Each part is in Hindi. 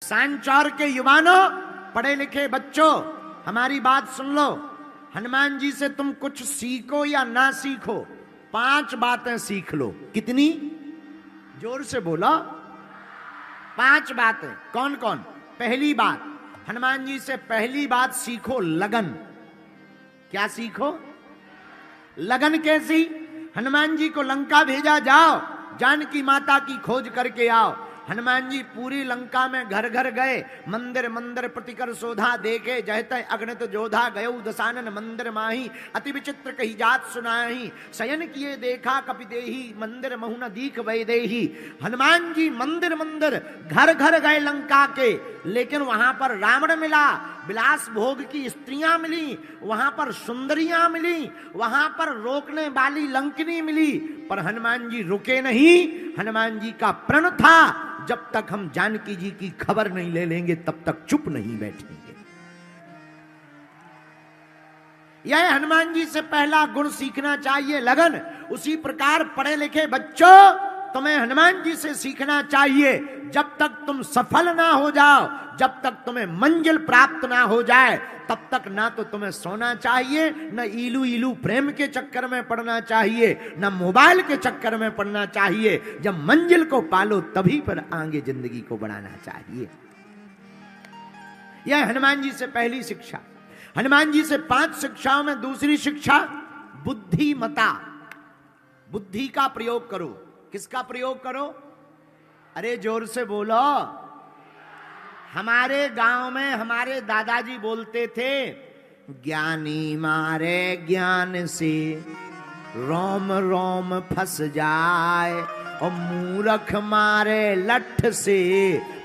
सांचौर के युवानों, पढ़े लिखे बच्चों, हमारी बात सुन लो। हनुमान जी से तुम कुछ सीखो या ना सीखो, 5 बातें सीख लो। कितनी? जोर से बोलो। 5 बातें। कौन कौन? पहली बात, हनुमान जी से पहली बात सीखो, लगन। क्या सीखो? लगन। कैसी? हनुमान जी को लंका भेजा, जाओ जानकी माता की खोज करके आओ। हनुमान जी पूरी लंका में घर घर गए, मंदिर मंदिर प्रतिकर शोधा देखे, जहते अग्नित जोधा गयो दसानन मंदिर माही, अति विचित्र कही जात सुनाही, शयन किए देखा कपि देही, मंदिर महु न दीख वैदेही। हनुमान जी मंदिर मंदिर घर घर गए लंका के, लेकिन वहां पर रावण मिला, विलास भोग की स्त्रियां मिली, वहां पर सुंदरियां मिली, वहां पर रोकने वाली लंकिनी मिली, पर हनुमान जी रुके नहीं। हनुमान जी का प्रण था, जब तक हम जानकी जी की खबर नहीं ले लेंगे तब तक चुप नहीं बैठेंगे। यह हनुमान जी से पहला गुण सीखना चाहिए, लगन। उसी प्रकार पढ़े लिखे बच्चों, तुम्हें हनुमान जी से सीखना चाहिए। जब तक तुम सफल ना हो जाओ, जब तक तुम्हें मंजिल प्राप्त ना हो जाए, तब तक ना तो तुम्हें सोना चाहिए, न इलू इलू प्रेम के चक्कर में पड़ना चाहिए, न मोबाइल के चक्कर में पड़ना चाहिए। जब मंजिल को पालो तभी पर आगे जिंदगी को बढ़ाना चाहिए। यह हनुमान जी से पहली शिक्षा। हनुमान जी से 5 शिक्षाओं में दूसरी शिक्षा, बुद्धिमता। बुद्धि का प्रयोग करो। किसका प्रयोग करो? अरे जोर से बोलो। हमारे गांव में हमारे दादाजी बोलते थे, ज्ञानी मारे ज्ञान से रोम रोम फंस जाए, और मूर्ख मारे लठ से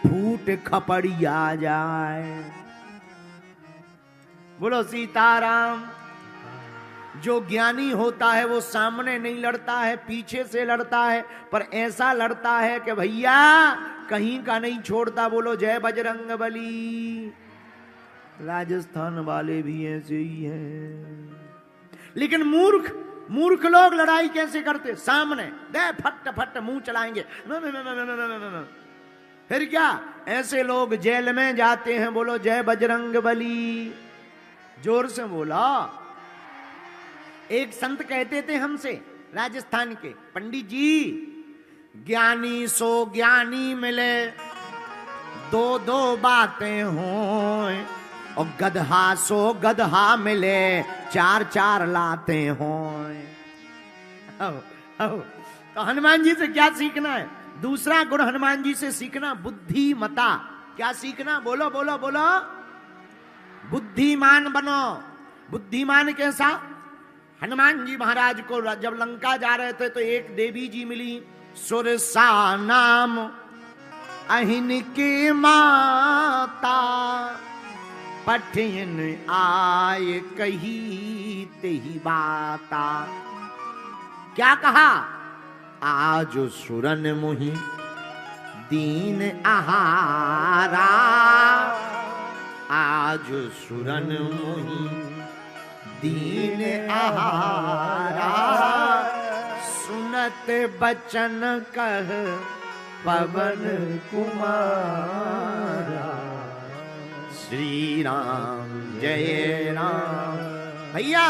फूट खपड़िया जाए। बोलो सीताराम। जो ज्ञानी होता है वो सामने नहीं लड़ता है, पीछे से लड़ता है, पर ऐसा लड़ता है कि भैया कहीं का नहीं छोड़ता। बोलो जय बजरंगबली। राजस्थान वाले भी ऐसे ही हैं। लेकिन मूर्ख लोग लड़ाई कैसे करते? सामने दे फट फट मुंह चलाएंगे, फिर क्या? ऐसे लोग जेल में जाते हैं। बोलो जय बजरंगबली। जोर से बोला। एक संत कहते थे हमसे, राजस्थान के, पंडित जी, ज्ञानी सो ज्ञानी मिले, 2 बातें हों, और गधा सो गधा मिले, 4 लातें हों। तो हनुमान जी से क्या सीखना है? दूसरा गुण हनुमान जी से सीखना, बुद्धिमता। क्या सीखना? बोलो बोलो बोलो। बुद्धिमान बनो। बुद्धिमान कैसा? हनुमान जी महाराज को जब लंका जा रहे थे तो एक देवी जी मिली, सुरसा नाम अहिन की माता, पठिन आय कही तेही बाता। क्या कहा? आज सुरन मुहि दीन आहारा, आज सुरन मुहि दीन आहारा, सुनत बचन कह पवन कुमारा। श्री राम जय राम। भैया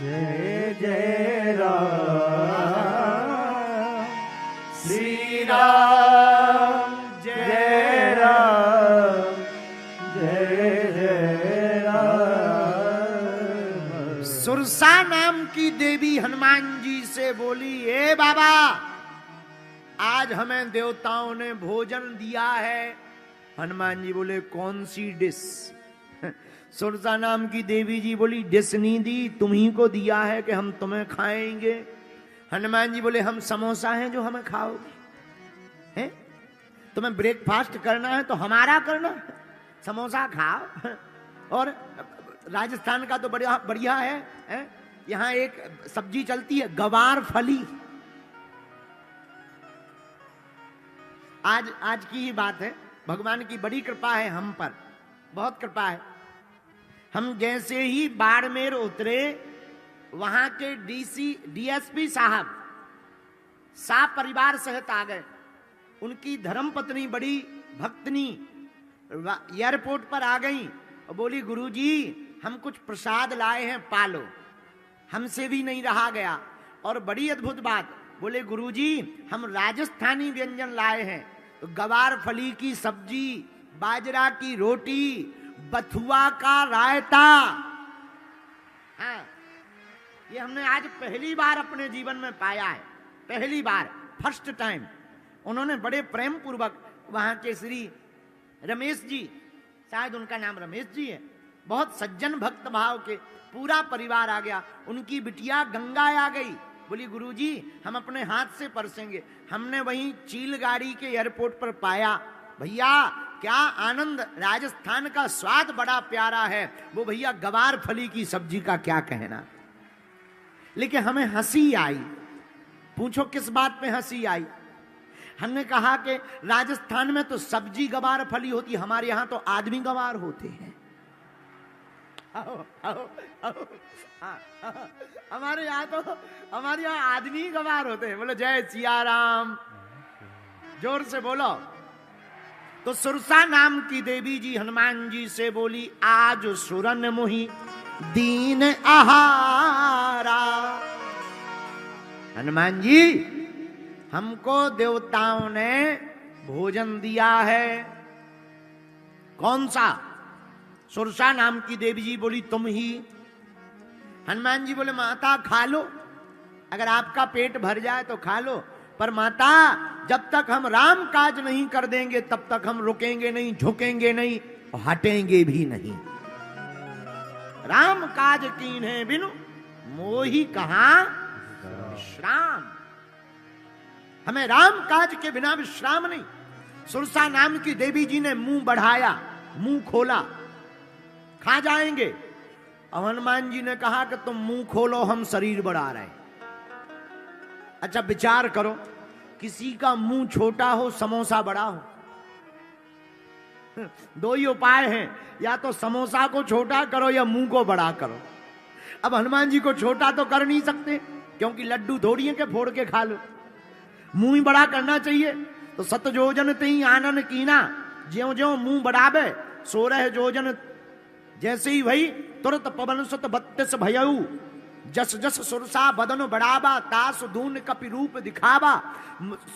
जय जय राम। श्री राम जय राम, जय जय राम। सुरसा नाम की देवी हनुमान जी से बोली, ए बाबा, आज हमें देवताओं ने भोजन दिया है। हनुमान जी बोले, कौन सी डिश? सुरसा नाम की देवी जी बोली, डिश नहीं दी, तुम्ही को दिया है कि हम तुम्हें खाएंगे। हनुमान जी बोले, हम समोसा हैं जो हमें खाओगे? हैं? तुम्हें ब्रेकफास्ट करना है तो हमारा करना, समोसा खाओ। और राजस्थान का तो बढ़िया बढ़िया है, यहां एक सब्जी चलती है, गवार फली। आज की ही बात है, भगवान की बड़ी कृपा है हम पर, बहुत कृपा है। हम जैसे ही बाड़मेर उतरे, वहां के डीएसपी साहब परिवार सहित आ गए। उनकी धर्मपत्नी बड़ी भक्तनी एयरपोर्ट पर आ गई और बोली गुरुजी हम कुछ प्रसाद लाए हैं, पालो। हमसे भी नहीं रहा गया। और बड़ी अद्भुत बात, बोले गुरुजी हम राजस्थानी व्यंजन लाए हैं, तो गवार फली की सब्जी, बाजरा की रोटी, बथुआ का रायता। हाँ, ये हमने आज पहली बार अपने जीवन में पाया है, पहली बार, फर्स्ट टाइम। उन्होंने बड़े प्रेम पूर्वक, वहां के श्री रमेश जी, शायद उनका नाम रमेश जी है, बहुत सज्जन भक्त भाव के, पूरा परिवार आ गया। उनकी बिटिया गंगा आ गई, बोली गुरुजी हम अपने हाथ से परसेंगे। हमने वहीं चील गाड़ी के एयरपोर्ट पर पाया। भैया क्या आनंद, राजस्थान का स्वाद बड़ा प्यारा है। वो भैया गवार फली की सब्जी का क्या कहना। लेकिन हमें हंसी आई। पूछो किस बात पे हंसी आई। हमने कहा कि राजस्थान में तो सब्जी गवार फली होती, हमारे यहां तो आदमी गवार होते हैं। आओ, आओ, आओ, हमारे यहाँ आदमी गवार होते हैं। बोलो जय सिया राम, जोर से बोलो। तो सुरसा नाम की देवी जी हनुमान जी से बोली, आज सुरन मुहि दीन आहारा। हनुमान जी हमको देवताओं ने भोजन दिया है। कौन सा? सुरसा नाम की देवी जी बोली तुम ही। हनुमान जी बोले माता खा लो, अगर आपका पेट भर जाए तो खा लो, पर माता जब तक हम राम काज नहीं कर देंगे तब तक हम रुकेंगे नहीं, झुकेंगे नहीं और हटेंगे भी नहीं। राम काज कीन्हे बिनु मोहि कहां विश्राम। हमें राम काज के बिना विश्राम नहीं। सुरसा नाम की देवी जी ने मुंह बढ़ाया, मुंह खोला, खा जाएंगे। और हनुमान जी ने कहा कि तुम मुंह खोलो, हम शरीर बढ़ा रहे हैं। अच्छा विचार करो, किसी का मुंह छोटा हो, समोसा बड़ा हो, दो ही उपाय हैं, या तो समोसा को छोटा करो या मुंह को बड़ा करो। अब हनुमान जी को छोटा तो कर नहीं सकते, क्योंकि लड्डू थोड़ी है कि फोड़ के खा लो, मुंह ही बड़ा करना चाहिए। तो सत जोजन तेई आनन कीना, ज्यो ज्यो मुंह बढ़ावे 16 जोजन जैसे ही वही तुरंत पवन सुत 32 भयऊ। जस जस सुरसा बदन बढ़ावा, तास दून कपि रूप दिखावा।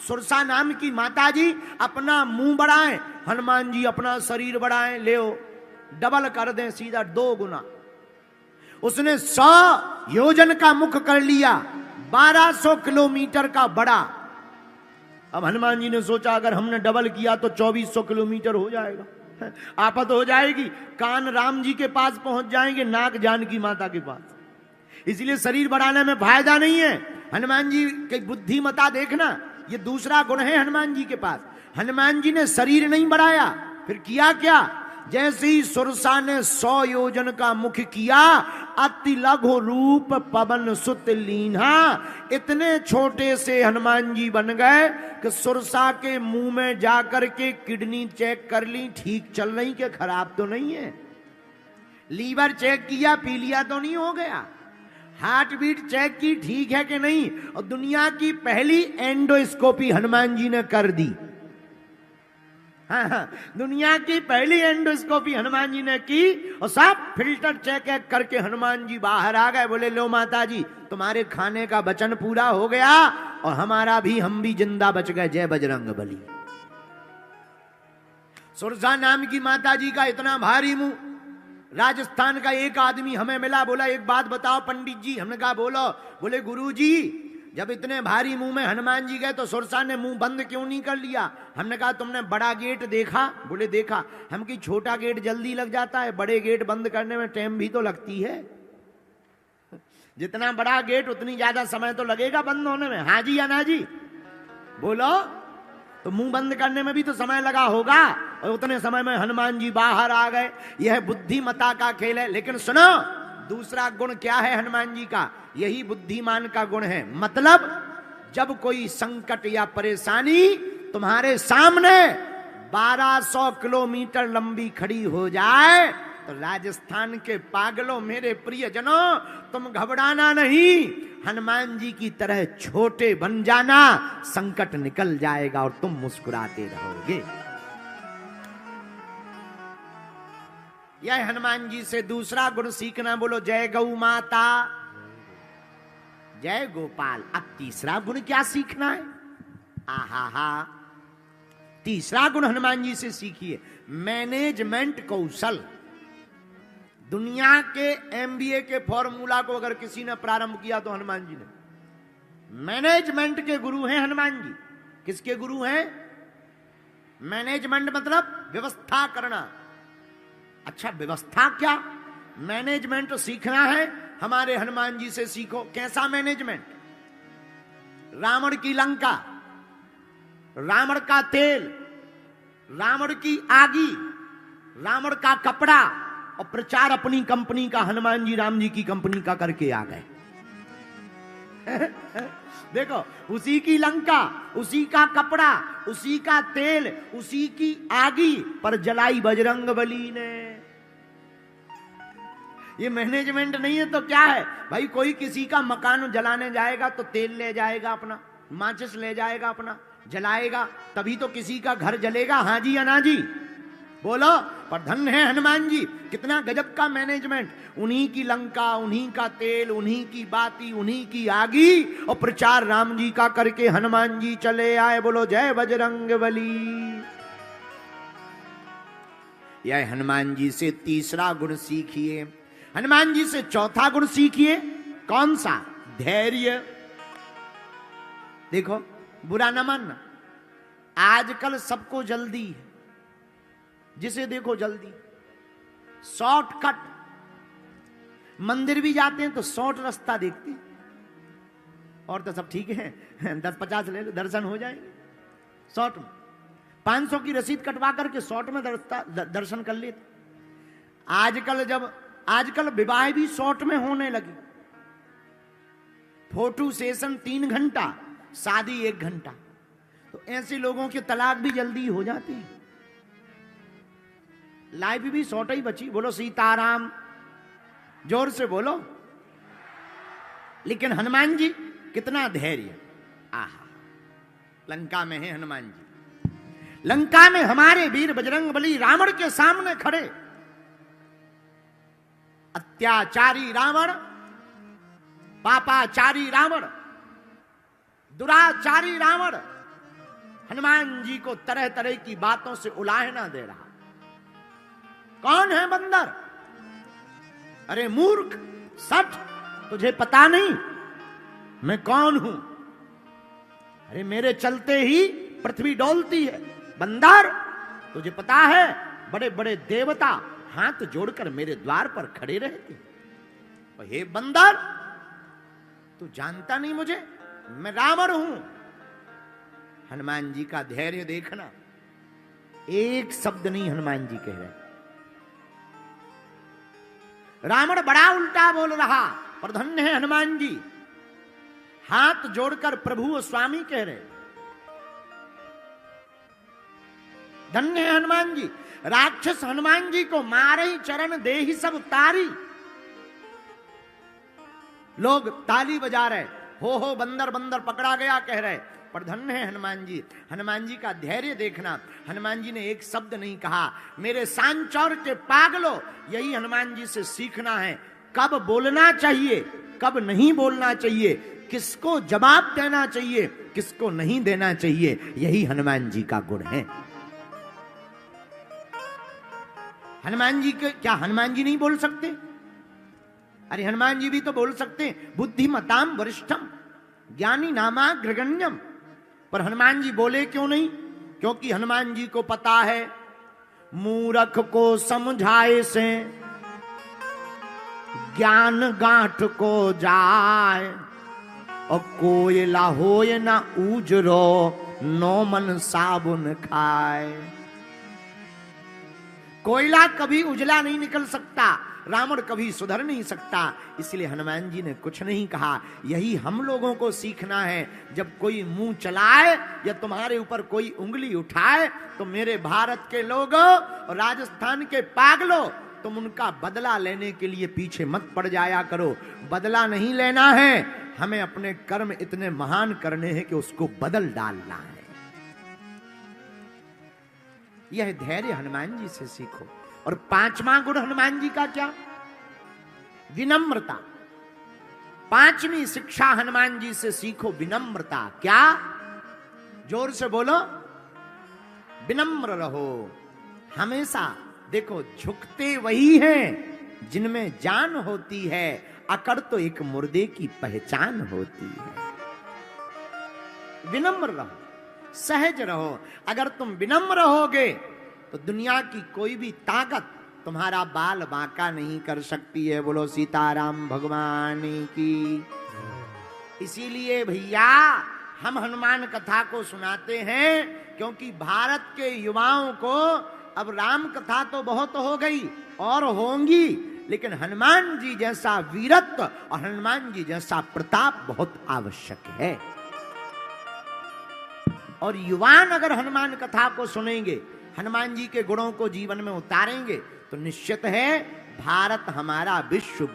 सुरसा नाम की माता जी अपना मुंह बढ़ाएं, हनुमान जी अपना शरीर बढ़ाएं। ले डबल कर दें, सीधा 2 गुना। उसने 100 योजन का मुख कर लिया, 1200 किलोमीटर का बड़ा। अब हनुमान जी ने सोचा अगर हमने डबल किया तो 2400 किलोमीटर हो जाएगा, आफत हो जाएगी। कान राम जी के पास पहुंच जाएंगे, नाक जानकी माता के पास। इसलिए शरीर बढ़ाने में फायदा नहीं है। हनुमान जी की बुद्धिमता देखना, ये दूसरा गुण है हनुमान जी के पास। हनुमान जी ने शरीर नहीं बढ़ाया, फिर किया क्या? जैसे ही सुरसा ने 100 योजन का मुख किया, अति लघु रूप पवन सुत लीन्हा। इतने छोटे से हनुमान जी बन गए कि सुरसा के मुंह में जाकर के किडनी चेक कर ली, ठीक चल रही कि खराब तो नहीं है। लीवर चेक किया, पी लिया तो नहीं हो गया। हार्ट बीट चेक की, ठीक है कि नहीं। और दुनिया की पहली एंडोस्कोपी हनुमान जी ने कर दी। हाँ, दुनिया की पहली एंडोस्कोपी हनुमान जी ने की और सब फिल्टर चेक करके हनुमान जी बाहर आ गए। बोले लो माता जी तुम्हारे खाने का वचन पूरा हो गया और हमारा भी, हम भी जिंदा बच गए। जय बजरंग बली। सुरसा नाम की माता जी का इतना भारी मुंह। राजस्थान का एक आदमी हमें मिला, बोला एक बात बताओ पंडित जी। हमने कहा बोलो। बोले गुरु जी जब इतने भारी मुंह में हनुमान जी गए तो सुरसा ने मुंह बंद क्यों नहीं कर लिया? हमने कहा तुमने बड़ा गेट देखा? बोले देखा। हम की छोटा गेट जल्दी लग जाता है, बड़े गेट बंद करने में टाइम भी तो लगती है। जितना बड़ा गेट उतनी ज्यादा समय तो लगेगा बंद होने में। हाँ जी या ना जी बोलो। तो मुंह बंद करने में भी तो समय लगा होगा, और उतने समय में हनुमान जी बाहर आ गए। यह बुद्धिमता का खेल है। लेकिन सुनो, दूसरा गुण क्या है हनुमान जी का? यही बुद्धिमान का गुण है। मतलब जब कोई संकट या परेशानी तुम्हारे सामने 1200 किलोमीटर लंबी खड़ी हो जाए तो राजस्थान के पागलों, मेरे प्रियजनों, तुम घबराना नहीं, हनुमान जी की तरह छोटे बन जाना। संकट निकल जाएगा और तुम मुस्कुराते रहोगे। यह हनुमान जी से दूसरा गुण सीखना। बोलो जय गौ माता, जय गोपाल। अब तीसरा गुण क्या सीखना है? आहा हा, तीसरा गुण हनुमान जी से सीखिए, मैनेजमेंट कौशल। दुनिया के एमबीए के फॉर्मूला को अगर किसी ने प्रारंभ किया तो हनुमान जी ने। मैनेजमेंट के गुरु हैं हनुमान जी। किसके गुरु हैं? मैनेजमेंट मतलब व्यवस्था करना। अच्छा, व्यवस्था क्या? मैनेजमेंट सीखना है, हमारे हनुमान जी से सीखो। कैसा मैनेजमेंट? रावण की लंका, रावण का तेल, रावण की आगी, रावण का कपड़ा, और प्रचार अपनी कंपनी का, हनुमान जी राम जी की कंपनी का करके आ गए। देखो, उसी की लंका, उसी का कपड़ा, उसी का तेल, उसी की आगी, पर जलाई बजरंगबली ने। ये मैनेजमेंट नहीं है तो क्या है भाई? कोई किसी का मकान जलाने जाएगा तो तेल ले जाएगा अपना, माचिस ले जाएगा अपना, जलाएगा, तभी तो किसी का घर जलेगा। हाँ जी या ना जी? बोलो। पर धन्य है हनुमान जी, कितना गजब का मैनेजमेंट। उन्हीं की लंका, उन्हीं का तेल, उन्हीं की बाती, उन्हीं की आगी, और प्रचार राम जी का करके हनुमान जी चले आए। बोलो जय बजरंगबली। यह हनुमान जी से तीसरा गुण सीखिए। हनुमान जी से चौथा गुण सीखिए। कौन सा? धैर्य। देखो, बुरा न मानना, आजकल सबको जल्दी है, जिसे देखो जल्दी, शॉर्टकट। मंदिर भी जाते हैं तो शॉर्ट रास्ता देखते हैं, और तो सब ठीक है, 10-50 ले लो, दर्शन हो जाएंगे शॉर्ट में। 500 की रसीद कटवा करके शॉर्ट में दर्शन कर लेते। आजकल विवाह भी शॉर्ट में होने लगी। फोटो सेशन 3 घंटा, शादी 1 घंटा। तो ऐसे लोगों के तलाक भी जल्दी हो जाती है। लाइफ भी शॉर्ट ही बची। बोलो सीताराम, जोर से बोलो। लेकिन हनुमान जी कितना धैर्य। आहा, लंका में है हनुमान जी। लंका में हमारे वीर बजरंगबली रावण के सामने खड़े। अत्याचारी रावण, पापाचारी रावण, दुराचारी रावण हनुमान जी को तरह तरह की बातों से उलाहना दे रहा। कौन है बंदर? अरे मूर्ख, सठ, तुझे पता नहीं मैं कौन हूं? अरे मेरे चलते ही पृथ्वी डोलती है। बंदर, तुझे पता है बड़े बड़े देवता हाथ जोड़कर मेरे द्वार पर खड़े रहते। हे बंदर, तू जानता नहीं मुझे? मैं रावण हूं। हनुमान जी का धैर्य देखना, एक शब्द नहीं हनुमान जी कह रहे। रावण बड़ा उल्टा बोल रहा, पर धन्य है हनुमान जी, हाथ जोड़कर प्रभु और स्वामी कह रहे। धन्य है हनुमान जी। राक्षस हनुमान जी को मारे ही चरण दे ही सब तारी। लोग ताली बजा रहे, हो बंदर बंदर पकड़ा गया कह रहे। पर धन्य है हनुमान जी। हनुमान जी का धैर्य देखना। हनुमान जी ने एक शब्द नहीं कहा। मेरे सांचौर के पागलों, यही हनुमान जी से सीखना है। कब बोलना चाहिए, कब नहीं बोलना चाहिए, किसको जवाब देना चाहिए, किसको नहीं देना चाहिए, यही हनुमान जी का गुण है। हनुमान जी के क्या हनुमान जी नहीं बोल सकते? अरे हनुमान जी भी तो बोल सकते हैं, बुद्धिमताम वरिष्ठम ज्ञानी नामाग्रगण्यम। पर हनुमान जी बोले क्यों नहीं? क्योंकि हनुमान जी को पता है, मूर्ख को समझाए से ज्ञान गांठ को जाए, और कोयला होए ना उजरो, नो मन साबुन खाए। कोयला कभी उजला नहीं निकल सकता, रावण कभी सुधर नहीं सकता। इसलिए हनुमान जी ने कुछ नहीं कहा। यही हम लोगों को सीखना है। जब कोई मुंह चलाए या तुम्हारे ऊपर कोई उंगली उठाए, तो मेरे भारत के लोगों और राजस्थान के पागलों, तुम उनका बदला लेने के लिए पीछे मत पड़ जाया करो। बदला नहीं लेना है, हमें अपने कर्म इतने महान करने हैं कि उसको बदल डालना है। यह धैर्य हनुमान जी से सीखो। और पांचवा गुण हनुमान जी का क्या? विनम्रता। पांचवी शिक्षा हनुमान जी से सीखो, विनम्रता। क्या? जोर से बोलो, विनम्र रहो हमेशा। देखो, झुकते वही हैं जिनमें जान होती है, अकड़ तो एक मुर्दे की पहचान होती है। विनम्र रहो, सहज रहो। अगर तुम विनम्र रहोगे तो दुनिया की कोई भी ताकत तुम्हारा बाल बांका नहीं कर सकती है। बोलो सीताराम भगवान की। इसीलिए भैया हम हनुमान कथा को सुनाते हैं, क्योंकि भारत के युवाओं को अब राम कथा तो बहुत हो गई और होंगी, लेकिन हनुमान जी जैसा वीरत्व और हनुमान जी जैसा प्रताप बहुत आवश्यक है। और युवान अगर हनुमान कथा को सुनेंगे, हनुमान जी के गुणों को जीवन में उतारेंगे, तो निश्चित है भारत हमारा विश्व